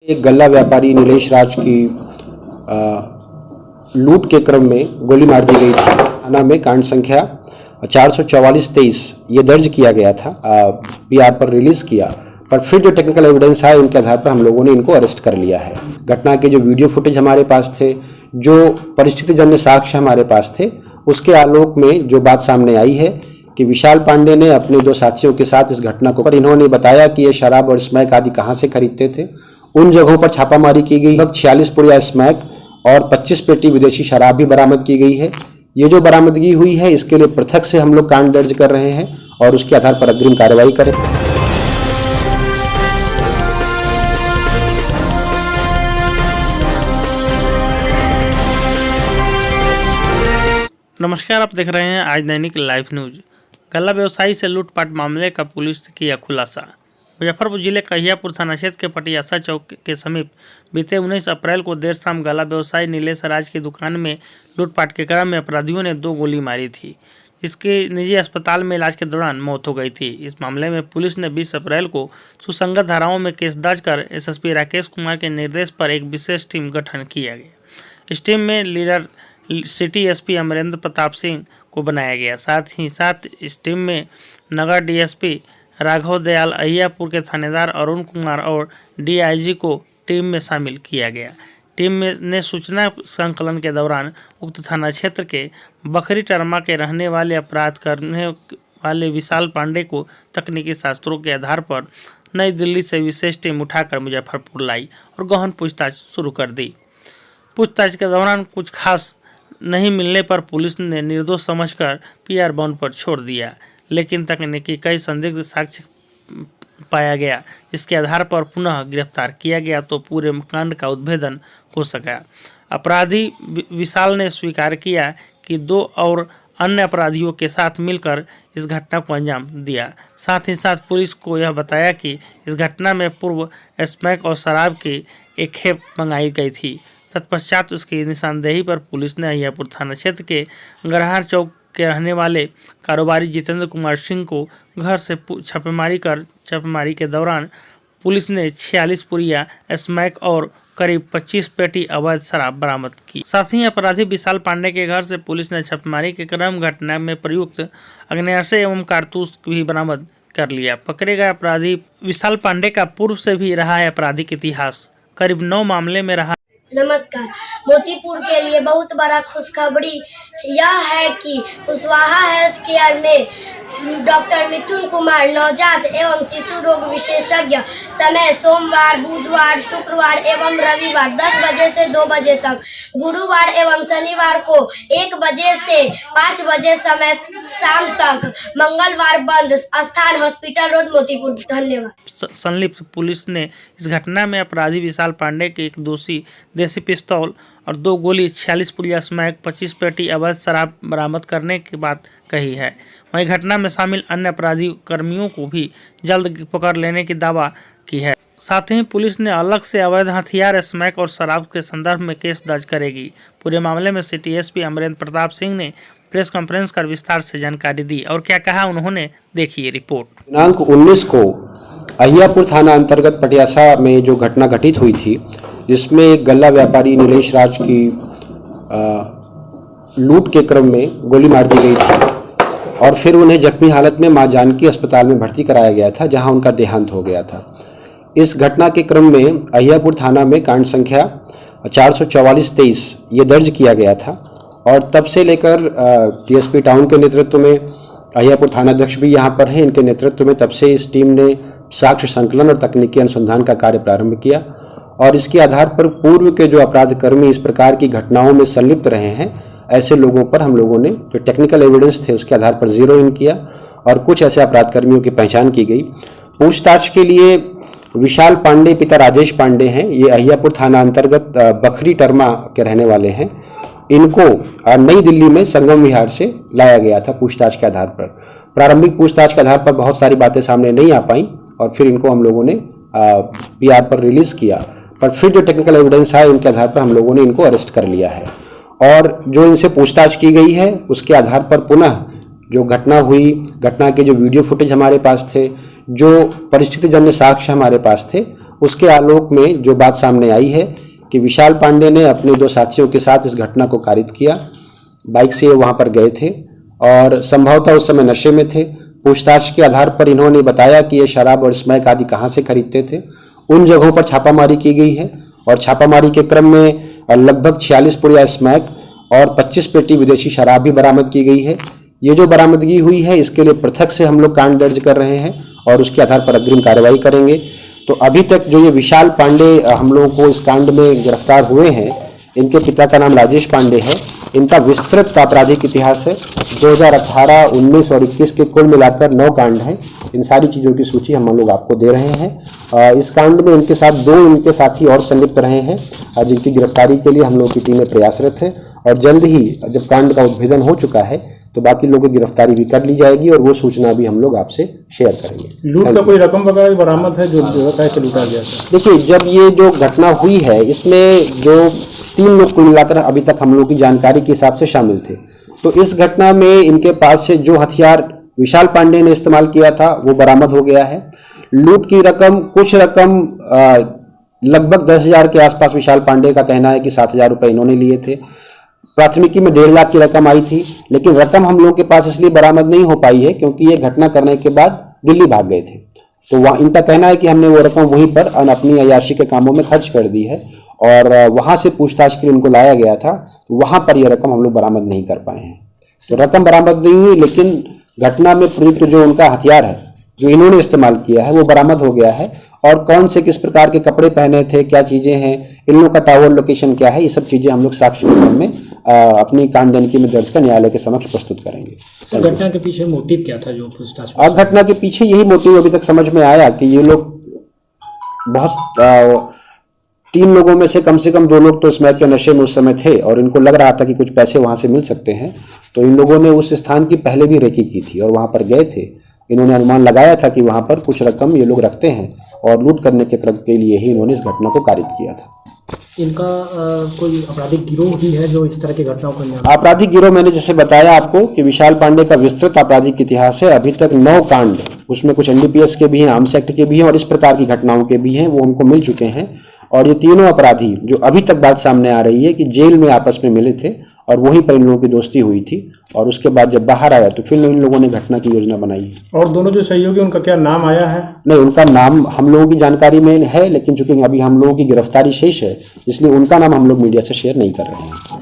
एक गल्ला व्यापारी नीलेश राज की लूट के क्रम में गोली मार दी गई थी। थाना में कांड संख्या 444-23 ये दर्ज किया गया था, पीआर पर रिलीज किया, पर फिर जो टेक्निकल एविडेंस आए उनके आधार पर हम लोगों ने इनको अरेस्ट कर लिया है। घटना के जो वीडियो फुटेज हमारे पास थे, जो परिस्थितिजन्य साक्ष्य हमारे पास थे, उसके आलोक में जो बात सामने आई है कि विशाल पांडे ने अपने दो साथियों के साथ इस घटना को, पर इन्होंने बताया कि ये शराब और स्मैक आदि कहाँ से खरीदते थे। उन जगहों पर छापामारी की गई। लगभग 46 पुड़िया स्मैक और 25 पेटी विदेशी शराब भी बरामद की गई है। ये जो बरामदगी हुई है इसके लिए पृथक से हम लोग कांड दर्ज कर रहे हैं और उसके आधार पर अग्रिम कार्रवाई करें। नमस्कार, आप देख रहे हैं आज दैनिक लाइव न्यूज। गल्ला व्यवसायी से लूटपाट मामले का पुलिस ने किया खुलासा। मुजफ्फरपुर जिले कहियापुर थाना क्षेत्र के पटियासा चौक के समीप बीते 19 अप्रैल को देर शाम गल्ला व्यवसायी नीलेश राज की दुकान में लूटपाट के क्रम में अपराधियों ने 2 गोली मारी थी। इसकी निजी अस्पताल में इलाज के दौरान मौत हो गई थी। इस मामले में पुलिस ने 20 अप्रैल को सुसंगत धाराओं में केस दर्ज कर एसएसपी राकेश कुमार के निर्देश पर एक विशेष टीम गठन किया गया। इस टीम में leader city SP Amrendra Pratap Singh को बनाया गया। साथ ही साथ इस टीम में नगर डीएसपी राघव दयाल, अहियापुर के थानेदार अरुण कुमार और डीआईजी को टीम में शामिल किया गया। टीम ने सूचना संकलन के दौरान उक्त थाना क्षेत्र के बखरी टरमा के रहने वाले अपराध करने वाले विशाल पांडे को तकनीकी शास्त्रों के आधार पर नई दिल्ली से विशेष टीम उठाकर मुजफ्फरपुर लाई और गहन पूछताछ शुरू कर दी। पूछताछ के दौरान कुछ खास नहीं मिलने पर पुलिस ने निर्दोष समझकर पीआर बाउंड पर छोड़ दिया, लेकिन तकनीकी कई संदिग्ध साक्ष्य पाया गया, जिसके आधार पर पुनः गिरफ्तार किया गया तो पूरे कांड का उद्भेदन हो सका। अपराधी विशाल ने स्वीकार किया कि 2 और अन्य अपराधियों के साथ मिलकर इस घटना को अंजाम दिया। साथ ही साथ पुलिस को यह बताया कि इस घटना में पूर्व स्मैक और शराब की एक खेप मंगाई गई थी। तत्पश्चात उसकी निशानदेही पर पुलिस ने अहियापुर थाना क्षेत्र के गरहार चौक के रहने वाले कारोबारी जितेंद्र कुमार सिंह को घर से छापेमारी के दौरान पुलिस ने 46 पुड़िया स्मैक और करीब 25 पेटी अवैध शराब बरामद की। साथ ही अपराधी विशाल पांडे के घर से पुलिस ने छापेमारी के क्रम घटना में प्रयुक्त आग्नेयास्त्र एवं कारतूस भी बरामद कर लिया। पकड़े गए अपराधी विशाल पांडे का पूर्व से भी रहा है आपराधिक इतिहास, करीब 9 मामले में रहा। नमस्कार। मोतीपुर के लिए बहुत बड़ा खुशखबरी यह है कि कुशवाहा हेल्थ केयर में डॉक्टर मिथुन कुमार नवजात एवं शिशु रोग विशेषज्ञ, समय सोमवार, बुधवार, शुक्रवार एवं रविवार 10 बजे से 2 बजे तक, गुरुवार एवं शनिवार को 1 बजे से 5 बजे समय शाम तक, मंगलवार बंद, स्थान हॉस्पिटल रोड मोतीपुर। धन्यवाद। संलिप्त पुलिस ने इस घटना में अपराधी विशाल पांडे के एक दोषी देसी पिस्तौल और 2 गोली 46 पुड़िया स्मैक 25 पेटी अवैध शराब बरामद करने की बात कही है। वहीं घटना में शामिल अन्य अपराधी कर्मियों को भी जल्द पकड़ लेने की दावा की है। साथ ही पुलिस ने अलग से अवैध हथियार, स्मैक और शराब के संदर्भ में केस दर्ज करेगी। पूरे मामले में सिटी एसपी अमरेंद्र प्रताप सिंह ने प्रेस कॉन्फ्रेंस कर विस्तार से जानकारी दी और क्या कहा उन्होंने, देखिए रिपोर्ट। दिनांक 19 को अहियापुर थाना अंतर्गत पटियासा में जो घटना घटित हुई थी, जिसमें एक गल्ला व्यापारी नीलेश राज की लूट के क्रम में गोली मार दी गई थी और फिर उन्हें जख्मी हालत में मां जानकी अस्पताल में भर्ती कराया गया था, जहां उनका देहांत हो गया था। इस घटना के क्रम में अहियापुर थाना में कांड संख्या 444-23 ये दर्ज किया गया था और तब से लेकर डीएसपी टाउन के नेतृत्व में, अहियापुर थानाध्यक्ष भी यहाँ पर हैं, इनके नेतृत्व में तब से इस टीम ने साक्ष्य संकलन और तकनीकी अनुसंधान का कार्य प्रारंभ किया और इसके आधार पर पूर्व के जो अपराधकर्मी इस प्रकार की घटनाओं में संलिप्त रहे हैं, ऐसे लोगों पर हम लोगों ने जो टेक्निकल एविडेंस थे उसके आधार पर जीरो इन किया और कुछ ऐसे अपराधकर्मियों की पहचान की गई। पूछताछ के लिए विशाल पांडे पिता राजेश पांडे हैं, ये अहियापुर थाना अंतर्गत बखरी टरमा के रहने वाले हैं। इनको नई दिल्ली में संगम विहार से लाया गया था पूछताछ के आधार पर। प्रारंभिक पूछताछ के आधार पर बहुत सारी बातें सामने नहीं आ पाई और फिर इनको हम लोगों ने पीआर पर रिलीज किया, पर फिर जो टेक्निकल एविडेंस आए उनके आधार पर हम लोगों ने इनको अरेस्ट कर लिया है और जो इनसे पूछताछ की गई है उसके आधार पर पुनः जो घटना हुई, घटना के जो वीडियो फुटेज हमारे पास थे, जो परिस्थितिजन्य साक्ष्य हमारे पास थे, उसके आलोक में जो बात सामने आई है कि विशाल पांडे ने अपने 2 साथियों के साथ इस घटना को कारित किया। बाइक से वहां पर गए थे और संभवतः उस समय नशे में थे। पूछताछ के आधार पर इन्होंने बताया कि ये शराब और स्मैक आदि कहाँ से खरीदते थे। उन जगहों पर छापामारी की गई है और छापामारी के क्रम में लगभग 46 पुड़िया स्मैक और 25 पेटी विदेशी शराब भी बरामद की गई है। ये जो बरामदगी हुई है इसके लिए पृथक से हम लोग कांड दर्ज कर रहे हैं और उसके आधार पर अग्रिम कार्रवाई करेंगे। तो अभी तक जो ये विशाल पांडे हम लोगों को इस कांड में गिरफ्तार हुए हैं, इनके पिता का नाम राजेश पांडे है। इनका विस्तृत आपराधिक इतिहास है। 2018, 19 और 21 के कुल मिलाकर 9 कांड हैं। इन सारी चीज़ों की सूची हम लोग आपको दे रहे हैं। इस कांड में इनके साथ 2 इनके साथी और संलिप्त रहे हैं जिनकी गिरफ्तारी के लिए हम लोग की टीमें प्रयासरत हैं और जल्द ही जब कांड का उद्भेदन हो चुका है तो बाकी लोगों की गिरफ्तारी भी कर ली जाएगी और वो सूचना भी हम लोग आपसे शेयर करेंगे। लूट का कोई रकम वगैरह बरामद है जो कैसे लूटा गया था? देखिए, जब ये जो घटना हुई है इसमें जो 3 लोग कुल मिलाकर अभी तक हम लोग की जानकारी के हिसाब से शामिल थे। तो इस घटना में इनके पास से जो हथियार विशाल पांडे ने इस्तेमाल किया था वो बरामद हो गया है। लूट की रकम, कुछ रकम लगभग 10,000 के आसपास विशाल पांडे का कहना है कि 7,000 रुपये इन्होंने लिए थे। प्राथमिकी में 1.5 लाख की रकम आई थी, लेकिन रकम हम लोगों के पास इसलिए बरामद नहीं हो पाई है क्योंकि ये घटना करने के बाद दिल्ली भाग गए थे। तो वहाँ इनका कहना है कि हमने वो रकम वहीं पर अपनी अय्याशी के कामों में खर्च कर दी है और वहाँ से पूछताछ के लिए उनको लाया गया था, तो वहाँ पर यह रकम हम लोग बरामद नहीं कर पाए हैं। तो रकम बरामद नहीं हुई, लेकिन घटना में प्रयुक्त जो उनका हथियार है जो इन्होंने इस्तेमाल किया है वो बरामद हो गया है। और कौन से किस प्रकार के कपड़े पहने थे, क्या चीज़ें हैं, इन लोगों का टावर लोकेशन क्या है, ये सब चीज़ें हम लोग साक्ष्य के रूप में अपनी कांडनकी में दर्ज कर न्यायालय के समक्ष प्रस्तुत करेंगे। तो घटना के पीछे मोटिव क्या था जो पूछताछ? अब घटना के पीछे यही मोटिव अभी तक समझ में आया कि ये लोग बहुत 3 लोगों में से कम 2 लोग तो स्मैक के नशे में उस समय थे और इनको लग रहा था कि कुछ पैसे वहां से मिल सकते हैं। तो इन लोगों ने उस स्थान की पहले भी रेकी की थी और वहां पर गए थे। इन्होंने अनुमान लगाया था कि वहां पर कुछ रकम ये लोग रखते हैं और लूट करने के क्रम के लिए ही इन्होंने इस घटना को कारित किया था। इनका कोई आपराधिक गिरोह भी है जो इस तरह की घटनाओं को अंजाम? आपराधिक गिरोह मैंने जैसे बताया आपको कि विशाल पांडे का विस्तृत आपराधिक इतिहास है। अभी तक 9 कांड, उसमें कुछ NDPS के भी हैं, आर्म्स एक्ट के भी हैं और इस प्रकार की घटनाओं के भी हैं, वो हमको मिल चुके हैं। और ये तीनों अपराधी जो अभी तक बात सामने आ रही है कि जेल में आपस में मिले थे और वहीं पर इन लोगों की दोस्ती हुई थी और उसके बाद जब बाहर आया तो फिर इन लोगों ने घटना की योजना बनाई है। और दोनों जो सहयोगी उनका क्या नाम आया है? नहीं, उनका नाम हम लोगों की जानकारी में है, लेकिन चूंकि अभी हम लोगों की गिरफ्तारी शेष है इसलिए उनका नाम हम लोग मीडिया से शेयर नहीं कर रहे हैं।